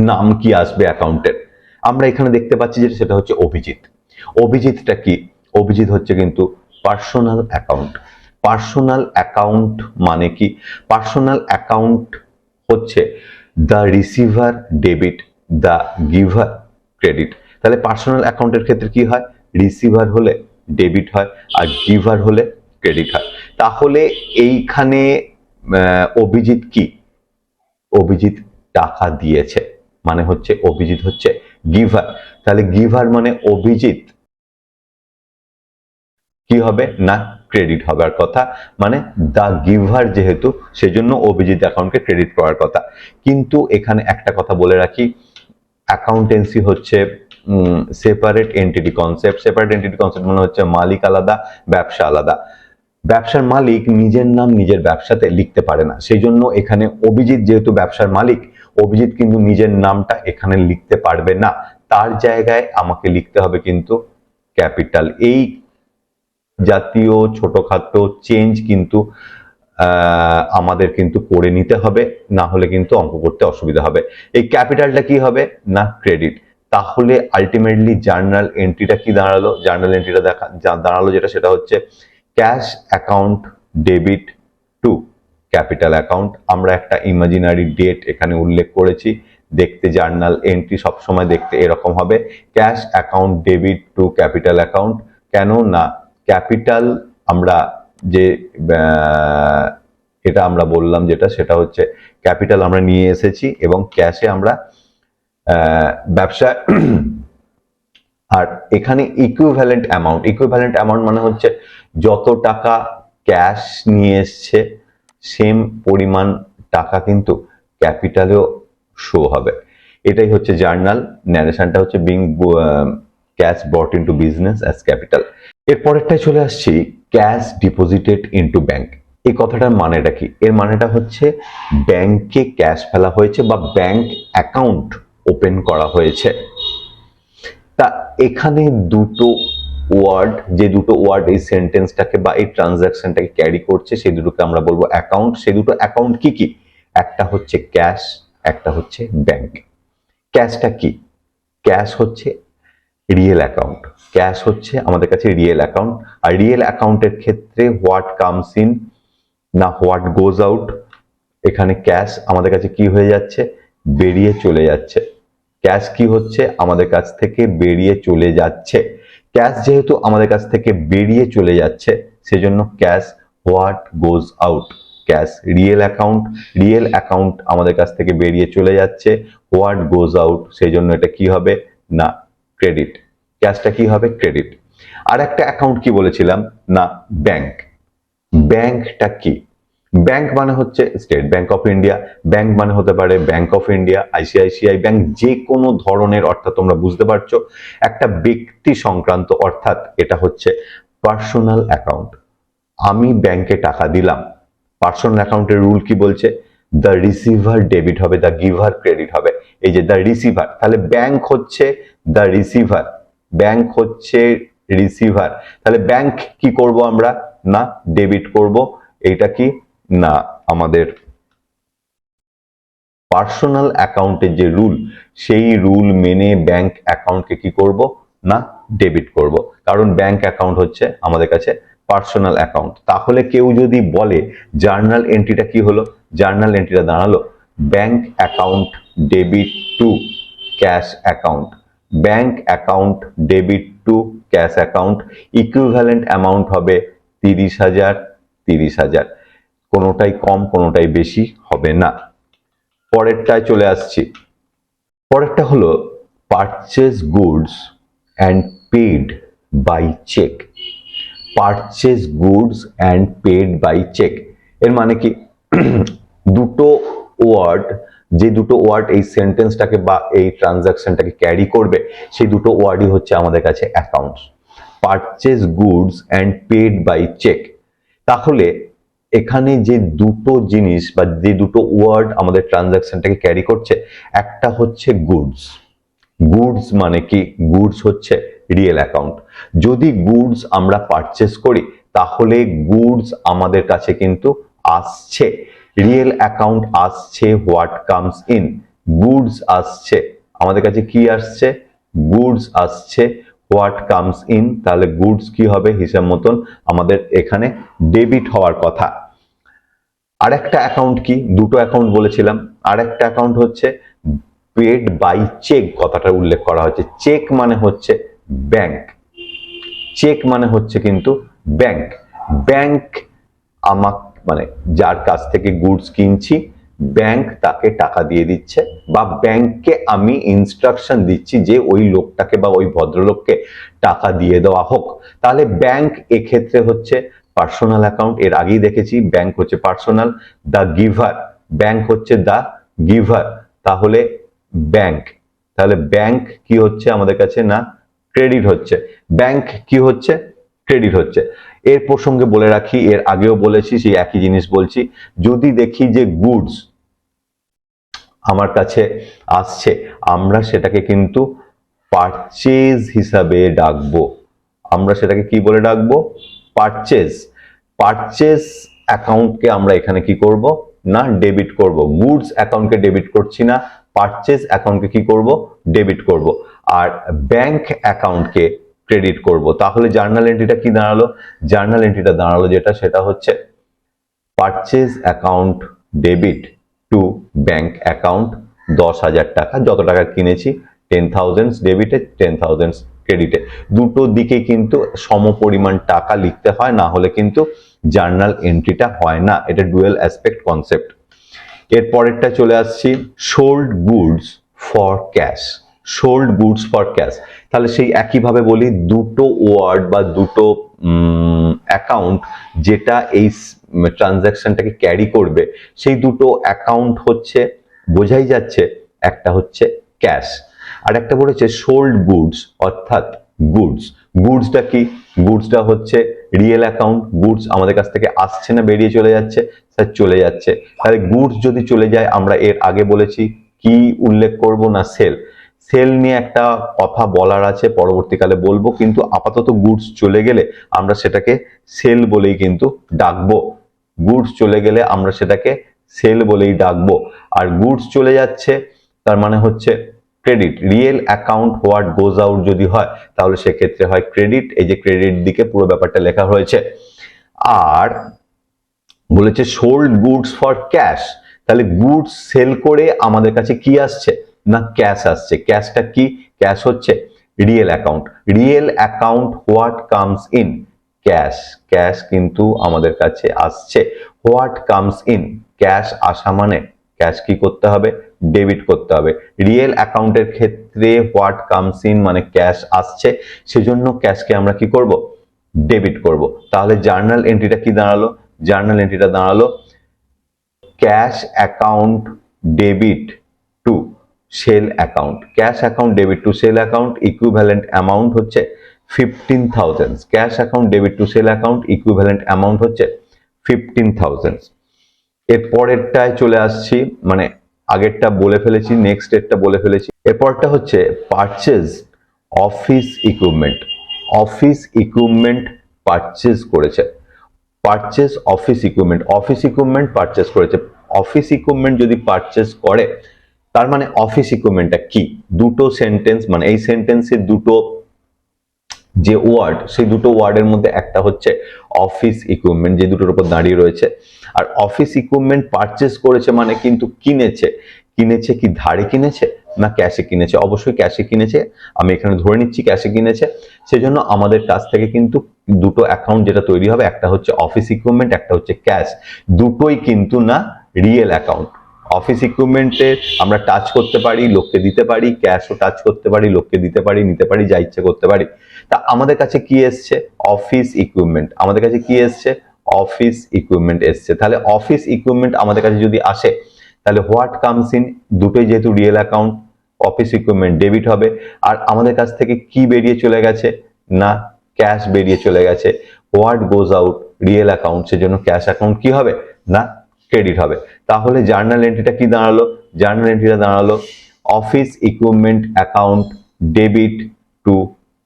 নাম কি আসবে অ্যাকাউন্টের? আমরা এখানে দেখতে পাচ্ছি যে সেটা হচ্ছে অভিজিৎ। অভিজিৎটা কি? অভিজিৎ হচ্ছে কিন্তু পার্সোনাল অ্যাকাউন্ট। পার্সোনাল অ্যাকাউন্ট মানে কি? পার্সোনাল অ্যাকাউন্ট হচ্ছে the receiver debit, the giver credit. তাহলে পার্সোনাল অ্যাকাউন্টের ক্ষেত্রে কি হয়? রিসিভার হলে ডেবিট হয় আর গিভার হলে ক্রেডিট হয়। তাহলে এইখানে অভিজিৎ কি? অভিজিৎ টাকা দিয়েছে, মানে হচ্ছে অভিজিৎ হচ্ছে গিভার, তাহলে গিভার মানে অভিজিৎ কি হবে না ক্রেডিট হবার কথা, মানে দা গিভার যেহেতু সেজন্য অভিজিৎ অ্যাকাউন্টকে ক্রেডিট করার কথা। কিন্তু এখানে একটা কথা বলে রাখি, অ্যাকাউন্টেন্সি হচ্ছে separate entity concept. Separate entity concept মানে হচ্ছে মালিক আলাদা, ব্যবসা আলাদা। ব্যবসার মালিক নিজের নাম নিজের ব্যবসাতে লিখতে পারে না, সেই জন্য এখানে অভিজিৎ যেহেতু ব্যবসার মালিক, অভিজিৎ কিন্তু নিজের নামটা এখানে লিখতে পারবে না, তার জায়গায় আমাকে লিখতে হবে কিন্তু ক্যাপিটাল। এই জাতীয় ছোটখাটো চেঞ্জ কিন্তু আমাদের কিন্তু করে নিতে হবে, না হলে কিন্তু অঙ্ক করতে অসুবিধা হবে। এই ক্যাপিটালটা কি হবে না ক্রেডিট। তাহলে আলটিমেটলি জার্নাল এন্ট্রিটা কি দাঁড়ালো, জার্নাল এন্ট্রিটা দাঁড়ালো যেটা সেটা হচ্ছে cash account debit two capital account. আমরা একটা ইমাজিনারি ডেট এখানে উল্লেখ করেছি, দেখতে জার্নাল এন্ট্রি সবসময় দেখতে এরকম হবে, cash account debit two capital account. কেন না ক্যাপিটাল আমরা যে এটা আমরা বললাম যেটা সেটা হচ্ছে ক্যাপিটাল আমরা নিয়ে এসেছি এবং ক্যাশে আমরা ব্যবসা, আর এখানে ইকুইভ্যালেন্ট অ্যামাউন্ট, ইকুইভ্যালেন্ট অ্যামাউন্ট মানে হচ্ছে যত টাকা ক্যাশ নিয়ে এসছে সেম পরিমাণ টাকা কিন্তু ক্যাপিটালেও শো হবে। এটাই হচ্ছে জার্নাল, ন্যারেশনটা হচ্ছে being cash brought into business as capital. এরপরেরটায় চলে আসছি ক্যাশ ডিপোজিটেড ইনটু ব্যাংক। এই কথাটার মানেটা কি? এর মানেটা হচ্ছে ব্যাংকে ক্যাশ ফেলা হয়েছে বা ব্যাংক অ্যাকাউন্ট ওপেন করা হয়েছে। তা এখানে দুটো ওয়ার্ড, যে দুটো ওয়ার্ড এই সেন্টেন্সটাকে বা এই ট্রানজাকশনটাকে ক্যারি করছে সেই দুটোকে আমরা বলবো অ্যাকাউন্ট। সেই দুটো অ্যাকাউন্ট কি কি? একটা হচ্ছে ক্যাশ, একটা হচ্ছে ব্যাংক। ক্যাশটা কি? ক্যাশ হচ্ছে রিয়েল অ্যাকাউন্ট, ক্যাশ হচ্ছে আমাদের কাছে রিয়েল অ্যাকাউন্ট। আর রিয়েল অ্যাকাউন্টের ক্ষেত্রে হোয়াট কামস ইন না হোয়াট গোজ আউট, এখানে ক্যাশ আমাদের কাছে কি হয়ে যাচ্ছে বেরিয়ে চলে যাচ্ছে। ক্যাশ কি হচ্ছে আমাদের কাছ থেকে বেরিয়ে চলে যাচ্ছে। ক্যাশ যেহেতু আমাদের কাছ থেকে বেরিয়ে চলে যাচ্ছে সেজন্য cash what goes out. Cash real account, real account আমাদের কাছ থেকে বেরিয়ে চলে যাচ্ছে, হোয়াট গোজ আউট সেই জন্য এটা কি হবে না ক্রেডিট। ক্যাশটা কি হবে ক্রেডিট। আর একটা অ্যাকাউন্ট কি বলেছিলাম না ব্যাংক। ব্যাংকটা কি? ব্যাংক মানে হচ্ছে state bank of India, bank মানে হতে পারে bank of India, ICICI bank, যে কোনো ধরনের, অর্থাৎ তোমরা বুঝতে পারছো একটা ব্যক্তি সংক্রান্ত, অর্থাৎ এটা হচ্ছে পার্সোনাল অ্যাকাউন্ট। আমি ব্যাংকে টাকা দিলাম, পার্সোনাল অ্যাকাউন্টের রুল কি বলছে দ্য রিসিভার ডেবিট হবে, দ্য গিভার ক্রেডিট হবে। এই যে দ্য রিসিভার, তাহলে ব্যাংক হচ্ছে দ্য রিসিভার, ব্যাংক হচ্ছে রিসিভার, তাহলে ব্যাংক কি করব আমরা না ডেবিট করব। এইটা কি না আমাদের পার্সোনাল অ্যাকাউন্টের যে রুল সেই রুল মেনে ব্যাংক অ্যাকাউন্টকে কি করব না ডেবিট করব, কারণ ব্যাংক অ্যাকাউন্ট হচ্ছে আমাদের কাছে পার্সোনাল অ্যাকাউন্ট। তাহলে কেউ যদি বলে জার্নাল এন্ট্রিটা কি হলো, জার্নাল এন্ট্রিটা দাঁড়ালো bank account debit to cash account, bank account debit to cash account, equivalent amount হবে 30,000 30,000, কোনোটাই কম কোনোটাই বেশি হবে না। পরেরটায় চলে আসছি, পরেরটা হলো purchase goods and paid by cheque. Purchase goods and paid by cheque এর মানে কি দুটো ওয়ার্ড, যে দুটো ওয়ার্ড এই সেন্টেন্সটাকে বা এই ট্রানজাকশনটাকে ক্যারি করবে সেই দুটো ওয়ার্ডই হচ্ছে আমাদের কাছে accounts, purchase goods and paid by cheque. তাহলে এখানে যে দুটো জিনিস বা যে দুটো ওয়ার্ড আমাদের ট্রানজাকশনটাকে ক্যারি করছে, একটা হচ্ছে গুডস। গুডস মানে কি? গুডস হচ্ছে রিয়েল অ্যাকাউন্ট। যদি গুডস আমরা পারচেস করি তাহলে গুডস আমাদের কাছে কিন্তু আসছে, রিয়েল অ্যাকাউন্ট আসছে হোয়াট কামস ইন, গুডস আসছে আমাদের কাছে কি আসছে গুডস আসছে, হোয়াট কামস ইন, তাহলে গুডস কি হবে হিসাব মতন আমাদের এখানে ডেবিট হওয়ার কথা। আরেকটা অ্যাকাউন্ট কি, দুটো অ্যাকাউন্ট বলেছিলাম, আরেকটা অ্যাকাউন্ট হচ্ছে পেড বাই চেক, কথাটা উল্লেখ করা হচ্ছে। চেক মানে হচ্ছে ব্যাংক, চেক মানে হচ্ছে কিন্তু ব্যাংক। ব্যাংক আমার মানে যার কাছ থেকে গুডস কিনছি ব্যাংক তাকে টাকা দিয়ে দিচ্ছে বা ব্যাংককে আমি ইনস্ট্রাকশন দিচ্ছি যে ওই লোকটাকে বা ওই ভদ্রলোককে টাকা দিয়ে দেওয়া হোক, তাহলে ব্যাংক এক্ষেত্রে হচ্ছে পার্সোনাল অ্যাকাউন্ট। এর আগেই দেখেছি ব্যাংক হচ্ছে পার্সোনাল, দ্য গিভার, ব্যাংক হচ্ছে দ্য গিভার, তাহলে ব্যাংক, তাহলে ব্যাংক কি হচ্ছে আমাদের কাছে, না ক্রেডিট হচ্ছে, ব্যাংক কি হচ্ছে, ক্রেডিট হচ্ছে। এর প্রসঙ্গে বলে রাখি, এর আগেও বলেছি, সেই একই জিনিস বলছি, যদি দেখি যে গুডস আমার কাছে আসছে, আমরা সেটাকে কিন্তু পারচেজ হিসাবে ডাকবো, আমরা সেটাকে কি বলে ডাকবো, পারচেজ। পারচেজ অ্যাকাউন্টকে আমরা এখানে কি করব, না ডেবিট করব, গুডস অ্যাকাউন্টকে ডেবিট করছি না, পারচেজ অ্যাকাউন্টকে কি করব, ডেবিট করব, আর ব্যাংক অ্যাকাউন্টকে ক্রেডিট করব। তাহলে জার্নাল এন্ট্রিটা কি দাঁড়ালো, জার্নাল এন্ট্রিটা দাঁড়ালো যেটা, সেটা হচ্ছে purchase account debit to bank account 10,000 টাকা, যত টাকা কিনেছি 10,000 ডেবিটে 10,000 ক্রেডিটে, দুটো দিকে কিন্তু সমপরিমাণ টাকা লিখতে হয়, না হলে কিন্তু জার্নাল এন্ট্রিটা হয় না। এটা ডুয়েল অ্যাসপেক্ট কনসেপ্ট। এর পরেরটা চলে আসছি, sold goods for cash, sold goods for cash. তাহলে সেই একইভাবে বলি, দুটো ওয়ার্ড বা দুটো অ্যাকাউন্ট যেটা এই ট্রানজ্যাকশনটাকে ক্যারি করবে, সেই দুটো অ্যাকাউন্ট হচ্ছে, বোঝাই যাচ্ছে, একটা হচ্ছে ক্যাশ আর একটা বলেছে সোল্ড গুডস, অর্থাৎ গুডস। গুডসটা কি, গুডসটা হচ্ছে রিয়েল অ্যাকাউন্ট, গুডস আমাদের কাছ থেকে আসছে না বেরিয়ে চলে যাচ্ছে, স্যার চলে যাচ্ছে। তাহলে গুডস যদি চলে যায়, আমরা এর আগে বলেছি কি উল্লেখ করব, না সেল, সেল নিয়ে একটা কথা বলার আছে, পরবর্তীকালে বলবো, কিন্তু আপাতত গুডস চলে গেলে আমরা সেটাকে সেল বলেই কিন্তু ডাকবো, গুডস চলে গেলে আমরা সেটাকে সেল বলেই ডাকবো। আর গুডস চলে যাচ্ছে তার মানে হচ্ছে credit, real account what goes out যদি হয় তাহলে সেক্ষেত্রে হয় ক্রেডিট, এই যে ক্রেডিট দিকে পুরো ব্যাপারটা লেখা হয়েছে। আর বলেছে সোল্ড গুডস ফর ক্যাশ, তাহলে গুডস সেল করে আমাদের কাছে কি আসছে, না ক্যাশ আসছে। ক্যাশটা কি, ক্যাশ হচ্ছে real account, real account what comes in cash, cash কিন্তু আমাদের কাছে আসছে, হোয়াট কামস ইন, ক্যাশ আসা মানে ক্যাশ কি করতে হবে, ডেবিট করতে হবে। রিয়েল অ্যাকাউন্টের ক্ষেত্রে হোয়াট কামস ইন মানে ক্যাশ আসছে, সেজন্য ক্যাশকে আমরা কি করব, ডেবিট করব। তাহলে জার্নাল এন্ট্রিটা কি দাঁড়ালো, জার্নাল এন্ট্রিটা দাঁড়ালো cash account debit to sale account, cash account debit to sale account, equivalent amount হচ্ছে 15,000, cash account debit to sale account, equivalent amount হচ্ছে 15,000। এর পরেরটায় চলে আসছি, মানে আগেরটা বলে ফেলেছি, নেক্সট এরটা বলে ফেলেছি। এরপরটা হচ্ছে purchase office equipment, office equipment purchase করেছে, purchase office equipment, office equipment purchase করেছে। অফিস ইকুইপমেন্ট যদি পারচেজ করে তার মানে অফিস ইকুইপমেন্টটা কি, দুটো সেন্টেন্স, মানে এই সেন্টেন্সের দুটো যে ওয়ার্ড, সেই দুটো ওয়ার্ডের মধ্যে একটা হচ্ছে অফিস ইকুইপমেন্ট, যে দুটোর উপর দাঁড়িয়ে রয়েছে। আর অফিস ইকুইপমেন্ট পারচেজ করেছে মানে কিন্তু কিনেছে, কিনেছে কি ধারে কিনেছে না ক্যাশে কিনেছে, অবশ্যই ক্যাশে কিনেছে, আমি এখানে ধরে নিচ্ছি ক্যাশে কিনেছে। সেজন্য আমাদের কাছ থেকে কিন্তু দুটো অ্যাকাউন্ট যেটা তৈরি হবে, একটা হচ্ছে অফিস ইকুইপমেন্ট, একটা হচ্ছে ক্যাশ, দুটোই কিন্তু না রিয়েল অ্যাকাউন্ট। অফিস ইকুইপমেন্টে আমরা টাচ করতে পারি, লোককে দিতে পারি, ক্যাশও টাচ করতে পারি, লোককে দিতে পারি, নিতে পারি, যা ইচ্ছে করতে পারি। তা আমাদের কাছে কি এসছে, অফিস ইকুইপমেন্ট, আমাদের কাছে কি এসছে, অফিস ইকুইপমেন্ট এসছে। তাহলে অফিস ইকুইপমেন্ট আমাদের কাছে যদি আসে, তাহলে হোয়াট কামস ইন, দুটোই যেহেতু real account, office equipment debit হবে। আর আমাদের কাছ থেকে কি বেরিয়ে চলে গেছে, না ক্যাশ বেরিয়ে চলে গেছে, what goes out real account, সেজন্য ক্যাশ অ্যাকাউন্ট কি হবে, না ক্রেডিট হবে। তাহলে জার্নাল এন্ট্রিটা কি দাঁড়ালো, জার্নাল এন্ট্রিটা দাঁড়ালো office equipment account debit to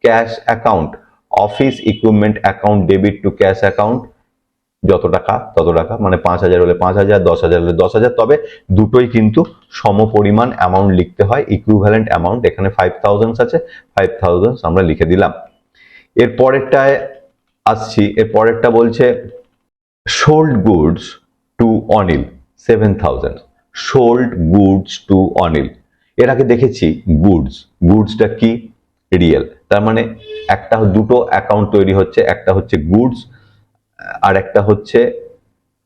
cash account, office equipment account debit to cash account, যত টাকা তত টাকা, মানে 5,000 হলে 5,000, 10,000 হলে 10,000, তবে দুটোই কিন্তু সমপরিমাণ অ্যামাউন্ট লিখতে হয়, ইকুইভ্যালেন্ট অ্যামাউন্ট। এখানে 5,000 আছে, 5,000 আমরা লিখে দিলাম। এর পরেরটায় আসছি, এর পরেরটা বলছে sold goods to Anil 7,000, sold goods to Anil. এর আগে দেখেছি গুডস, গুডসটা কি রিয়েল, তার মানে একটা দুটো অ্যাকাউন্ট তৈরি হচ্ছে, একটা হচ্ছে গুডস আর একটা হচ্ছে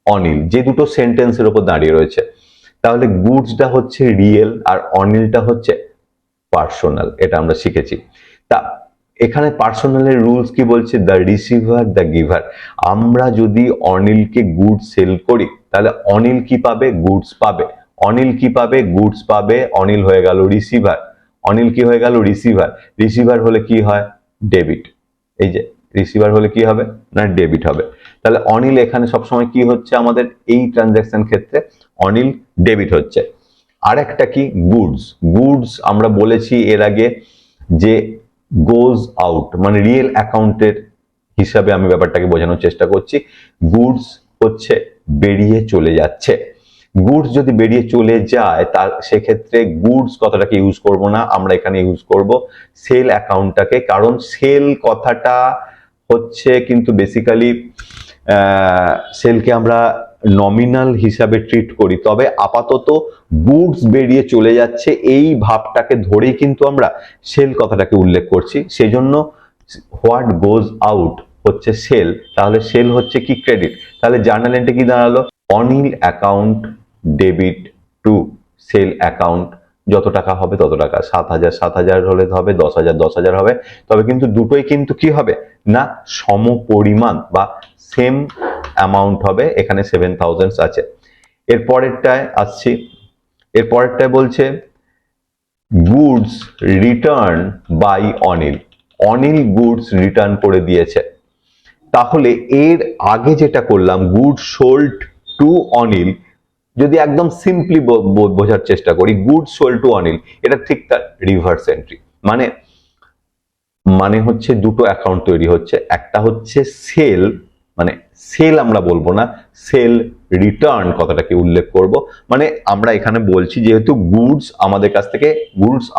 অনিল, যে দুটো সেন্টেন্সের উপর দাঁড়িয়ে রয়েছে। তাহলে গুডসটা হচ্ছে রিয়েল আর অনিলটা হচ্ছে পার্সোনাল, এটা আমরা শিখেছি। তা এখানে পার্সোনালের রুলস কি বলছে? The receiver the giver. আমরা যদি অনিলকে গুডস সেল করি তাহলে অনিল কি পাবে? গুডস পাবে। অনিল কি পাবে? গুডস পাবে। অনিল হয়ে গেল রিসিভার। অনিল কি হয়ে গেল? রিসিভার। রিসিভার হলে কি হয়? ডেবিট। এই যে রিসিভার হলে কি হবে? না ডেবিট হবে। তাহলে অনিল এখানে সবসময় কি হচ্ছে আমাদের এই ট্রানজাকশন ক্ষেত্রে? অনিল ডেবিট হচ্ছে। আর একটা কি? গুডস। গুডস আমরা বলেছি এর আগে যে গোজ আউট, মানে রিয়েল অ্যাকাউন্টের হিসাবে আমি ব্যাপারটাকে বোঝানোর চেষ্টা করছি। গুডস হচ্ছে বেরিয়ে চলে যাচ্ছে। গুডস যদি বেরিয়ে চলে যায় তার সেক্ষেত্রে গুডস কথাটাকে ইউজ করব না, আমরা এখানে ইউজ করব সেল অ্যাকাউন্টটাকে। কারণ সেল কথাটা হচ্ছে কিন্তু বেসিক্যালি সেলকে আমরা নমিনাল হিসাবে ট্রিট করি, তবে আপাতত গুডস বেরিয়ে চলে যাচ্ছে এই ভাবটাকে ধরেই কিন্তু আমরা সেল কথাটাকে উল্লেখ করছি। সেজন্য হোয়াট গোজ আউট হচ্ছে সেল, তাহলে সেল হচ্ছে কি? ক্রেডিট। তাহলে জার্নাল এন্ট্রি কি দাঁড়ালো? Anil account debit to sale account. যত টাকা হবে তত টাকা, 7,000 7,000 হলে হবে, 10,000 10,000 হবে, তবে কিন্তু দুটোই কিন্তু কি হবে না সমপরিমাণ বা সেম অ্যামাউন্ট হবে। এখানে 7,000 আছে। এর পরেরটায় আসছি। এর পরেরটায় বলছে goods return by Anil. Anil goods return করে দিয়েছে। তাহলে এর আগে যেটা করলাম গুডস সোল্ড টু অনিল, যদি একদম সিম্পলি বোঝার চেষ্টা করি, গুডস সোল্ড টু অনিল, এটা ঠিক তার রিভার্স এন্ট্রি। মানে মানে হচ্ছে দুটো অ্যাকাউন্ট তৈরি হচ্ছে। একটা হচ্ছে সেল, মানে সেল আমরা বলবো না, সেল রিটার্ন কথাটাকে উল্লেখ করব। মানে আমরা এখানে বলছি যেহেতু গুডস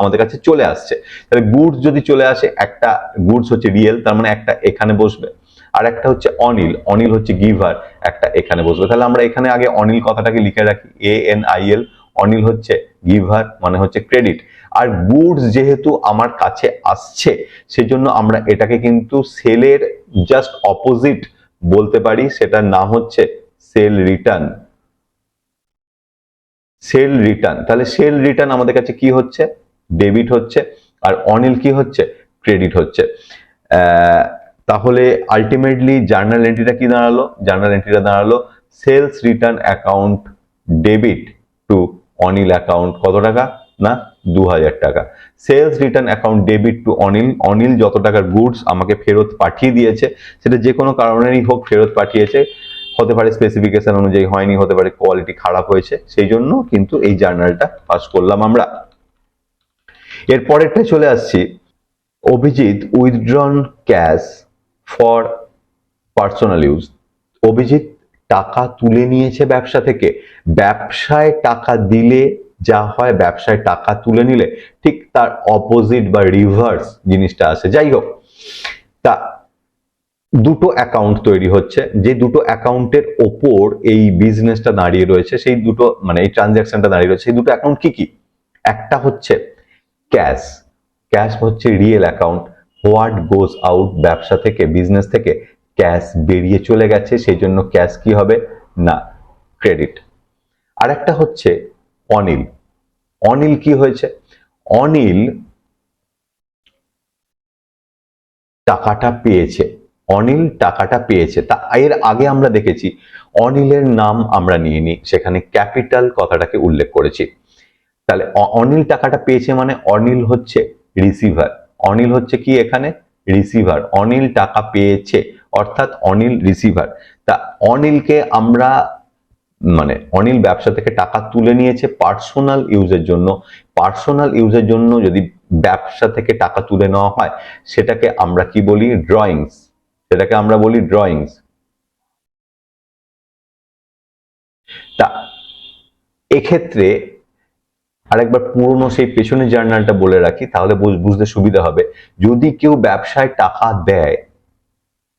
আমাদের কাছে চলে আসছে, তাহলে গুডস যদি চলে আসে, একটা গুডস হচ্ছে রিয়েল, তার মানে একটা এখানে বসবে, আর একটা হচ্ছে অনিল, অনিল হচ্ছে গিভার, একটা এখানে বসবে। তাহলে আমরা এখানে আগে অনিল কথাটাকে লিখে রাখি, ANIL। অনিল হচ্ছে গিভার, মানে হচ্ছে ক্রেডিট। আর গুডস যেহেতু আমার কাছে আসছে সেজন্য আমরা এটাকে কিন্তু সেলের জাস্ট অপোজিট বলতে পারি, সেটার নাম হচ্ছে সেল রিটার্ন। Sell return. তাহলে সেল রিটার্ন আমাদের কাছে কি হচ্ছে? ডেবিট হচ্ছে। আর অনিল কি হচ্ছে? ক্রেডিট হচ্ছে। তাহলে আলটিমেটলি জার্নাল এন্ট্রিটা কি দাঁড়ালো? জার্নাল এন্ট্রিটা দাঁড়ালো sales return account debit to Anil account. কত টাকা? না 2,000 টাকা। Sales return account debit to Anil. Anil যত টাকার গুডস আমাকে ফেরত পাঠিয়ে দিয়েছে, সেটা যে কোনো কারণেরই হোক ফেরত পাঠিয়েছে, হতে পারে স্পেসিফিকেশন অনুযায়ী হয়নি, হতে পারে কোয়ালিটি খারাপ হয়েছে, সেই জন্য কিন্তু এই জার্নালটা পাস করলাম আমরা। এরপরেরটা চলে আসছি, Abhijit withdrawn cash for personal use. Abhijit টাকা তুলে নিয়েছে ব্যবসা থেকে। ব্যবসায় টাকা দিলে যা হয়, ব্যবসায় টাকা তুলে নিলে ঠিক তার অপোজিট বা রিভার্স জিনিসটা আসে। যাই হোক, তা দুটো অ্যাকাউন্ট তৈরি হচ্ছে, যে দুটো অ্যাকাউন্টের ওপর এই বিজনেসটা দাঁড়িয়ে রয়েছে, সেই দুটো মানে এই ট্রানজাকশনটা দাঁড়িয়ে রয়েছে, সেই দুটো অ্যাকাউন্ট কি কি? একটা হচ্ছে ক্যাশ। ক্যাশ হচ্ছে real account. What goes out, ব্যবসা থেকে বিজনেস থেকে ক্যাশ বেরিয়ে চলে গেছে, সেই জন্য ক্যাশ কি হবে? না ক্রেডিট। আর একটা হচ্ছে অনিল। অনিল কি হয়েছে? অনিল টাকাটা পেয়েছে। অনিল টাকাটা পেয়েছে। তা এর আগে আমরা দেখেছি অনিলের নাম আমরা নিয়ে নিই, সেখানে ক্যাপিটাল কথাটাকে উল্লেখ করেছি। তাহলে অনিল টাকাটা পেয়েছে মানে অনিল হচ্ছে রিসিভার। অনিল হচ্ছে কি এখানে? রিসিভার। অনিল টাকা পেয়েছে অর্থাৎ অনিল রিসিভার। তা অনিলকে আমরা মানে অনিল ব্যবসা থেকে টাকা তুলে নিয়েছে পার্সোনাল ইউজের জন্য। পার্সোনাল ইউজের জন্য যদি ব্যবসা থেকে টাকা তুলে নেওয়া হয় সেটাকে আমরা কি বলি? ড্রয়িংস। সেটাকে আমরা বলি ড্রয়িংস। তা এক্ষেত্রে আরেকবার পুরনো সেই পেছনের জার্নালটা বলে রাখি, তাহলে বুঝতে সুবিধা হবে। যদি কেউ ব্যবসায় টাকা দেয়,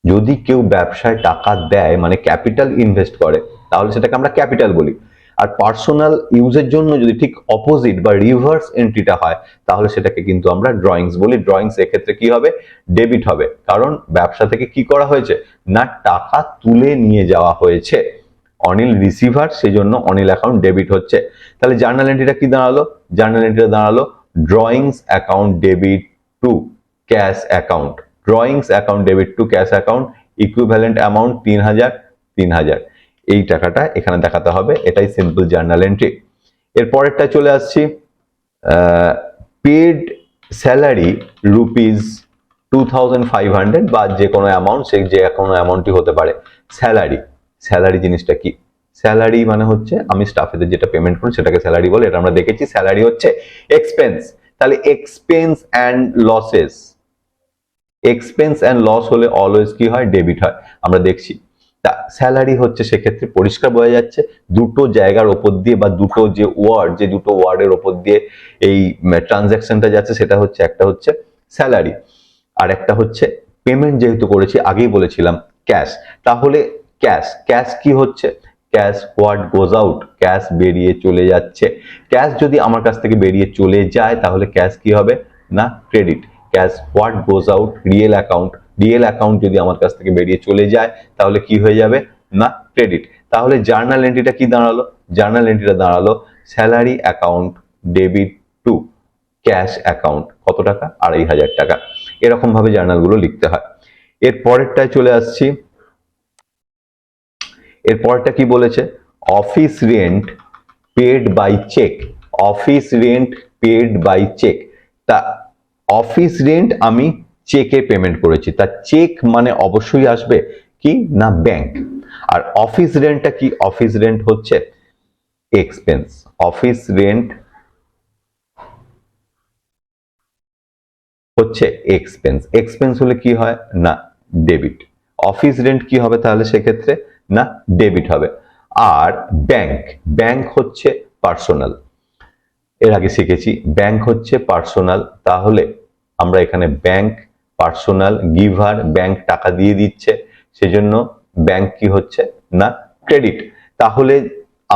যদি কেউ ব্যবসায় টাকা দেয় মানে ক্যাপিটাল ইনভেস্ট করে, তাহলে সেটাকে আমরা ক্যাপিটাল বলি। আর পার্সোনাল ইউজের জন্য যদি ঠিক অপোজিট বা রিভার্স এন্ট্রিটা হয় তাহলে সেটাকে কিন্তু আমরা ড্রয়িংস বলি। ড্রয়িংস এক্ষেত্রে কি হবে? ডেবিট হবে, কারণ ব্যবসা থেকে কি করা হয়েছে? না টাকা তুলে নিয়ে যাওয়া হয়েছে। অনিল রিসিভার, সেজন্য অনিল অ্যাকাউন্ট ডেবিট হচ্ছে। তাহলে জার্নাল এন্ট্রিটা কি দাঁড়ালো? জার্নাল এন্ট্রিটা দাঁড়ালো drawings account debit to cash account. Drawings account debit to cash account, equivalent amount 3000। এই টাকাটা এখানে দেখাতে হবে, এটাই সিম্পল জার্নাল এন্ট্রি। এর পরেরটা চলে আসছি, পেড স্যালারি রুপিস 2500 বা যে কোনো অ্যামাউন্ট, সে যে কোনো অ্যামাউন্টই হতে পারে। স্যালারি, স্যালারি জিনিসটা কি? স্যালারি মানে হচ্ছে আমি স্টাফেদের যেটা পেমেন্ট করি সেটাকে স্যালারি বলে, এটা আমরা দেখেছি। স্যালারি হচ্ছে এক্সপেন্স, তাহলে expense and losses, expense and loss হলে অলওয়েজ কি হয়? ডেবিট হয়, আমরা দেখছি। তা স্যালারি হচ্ছে সেক্ষেত্রে পরিষ্কার বোঝা যাচ্ছে দুটো জায়গার ওপর দিয়ে বা দুটো যে ওয়ার্ড, যে দুটো ওয়ার্ডের ওপর দিয়ে এই ট্রানজ্যাকশনটা যাচ্ছে, সেটা হচ্ছে একটা হচ্ছে স্যালারি আর একটা হচ্ছে পেমেন্ট, যেহেতু করেছি আগেই বলেছিলাম ক্যাশ। তাহলে ক্যাশ, ক্যাশ কি হচ্ছে? Cash what goes out, cash বেরিয়ে চলে যাচ্ছে। ক্যাশ যদি আমার কাছ থেকে বেরিয়ে চলে যায় তাহলে ক্যাশ কি হবে? না credit. Cash what goes out real account, real account যদি আমার কাছ থেকে বেরিয়ে চলে যায় তাহলে কি হয়ে যাবে? না ক্রেডিট। তাহলে জার্নাল এন্ট্রিটা কি দাঁড়ালো? জার্নাল এন্ট্রিটা দাঁড়ালো salary account debit to cash account. কত টাকা? 2500 টাকা। এরকম ভাবে জার্নালগুলো লিখতে হয়। এর পরেরটায় চলে আসছি, এর পরেরটা কি বলেছে? Office rent paid by cheque, office rent paid by cheque. তা অফিস রেন্ট আমি চেকে পেমেন্ট করেছি, তা চেক মানে অবশ্যই আসবে কি না ব্যাংক। আর অফিস রেন্টটা কি? অফিস রেন্ট হচ্ছে এক্সপেন্স, অফিস রেন্ট হচ্ছে এক্সপেন্স। এক্সপেন্স হলে কি হয়? না ডেবিট। অফিস রেন্ট কি হবে তাহলে সেক্ষেত্রে? না ডেবিট হবে। আর ব্যাংক, ব্যাংক হচ্ছে পার্সোনাল, এর আগে শিখেছি ব্যাংক হচ্ছে পার্সোনাল। তাহলে আমরা এখানে ব্যাংক পার্সোনাল, গিভার ব্যাংক টাকা দিয়ে দিচ্ছে, সেজন্য ব্যাংক কি হচ্ছে? না ক্রেডিট। তাহলে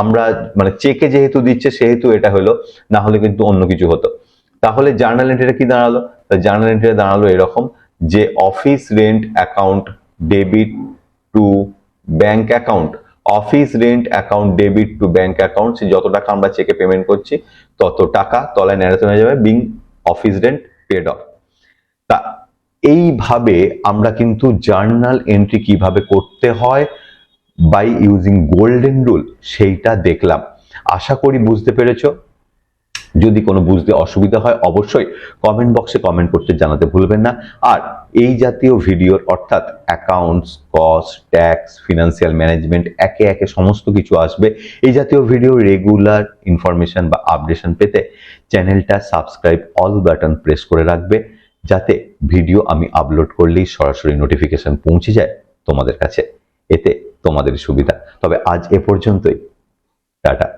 আমরা মানে চেকে যেহেতু দিচ্ছে সেহেতু এটা হলো, না হলে কিন্তু অন্য কিছু হতো। তাহলে জার্নাল এন্ট্রিটা কি দাঁড়ালো? জার্নাল এন্ট্রিটা দাঁড়ালো এরকম যে office rent account debit to bank account, office rent account debit to bank account. যত টাকা আমরা চেকে পেমেন্ট করছি তত টাকা তলায় ন্যারেশন হয়ে যাবে being office rent paid off. তা এইভাবে আমরা কিন্তু জার্নাল এন্ট্রি কিভাবে করতে হয় বাই ইউজিং গোল্ডেন রুল সেইটা দেখলাম। আশা করি বুঝতে পেরেছো। যদি কোনো বুঝতে অসুবিধা হয় অবশ্যই কমেন্ট বক্সে কমেন্ট করতে জানাতে ভুলবেন না। আর এই জাতীয় ভিডিওর অর্থাৎ accounts, cost, tax, financial management একে একে সমস্ত কিছু আসবে। এই জাতীয় ভিডিও রেগুলার ইনফরমেশন বা আপডেশন পেতে চ্যানেলটা সাবস্ক্রাইব অল বাটন প্রেস করে রাখবে, যাতে ভিডিও আমি আপলোড করলেই সরাসরি নোটিফিকেশন পৌঁছে যায় তোমাদের কাছে, এতে তোমাদের সুবিধা। তবে আজ এ পর্যন্তই, টাটা।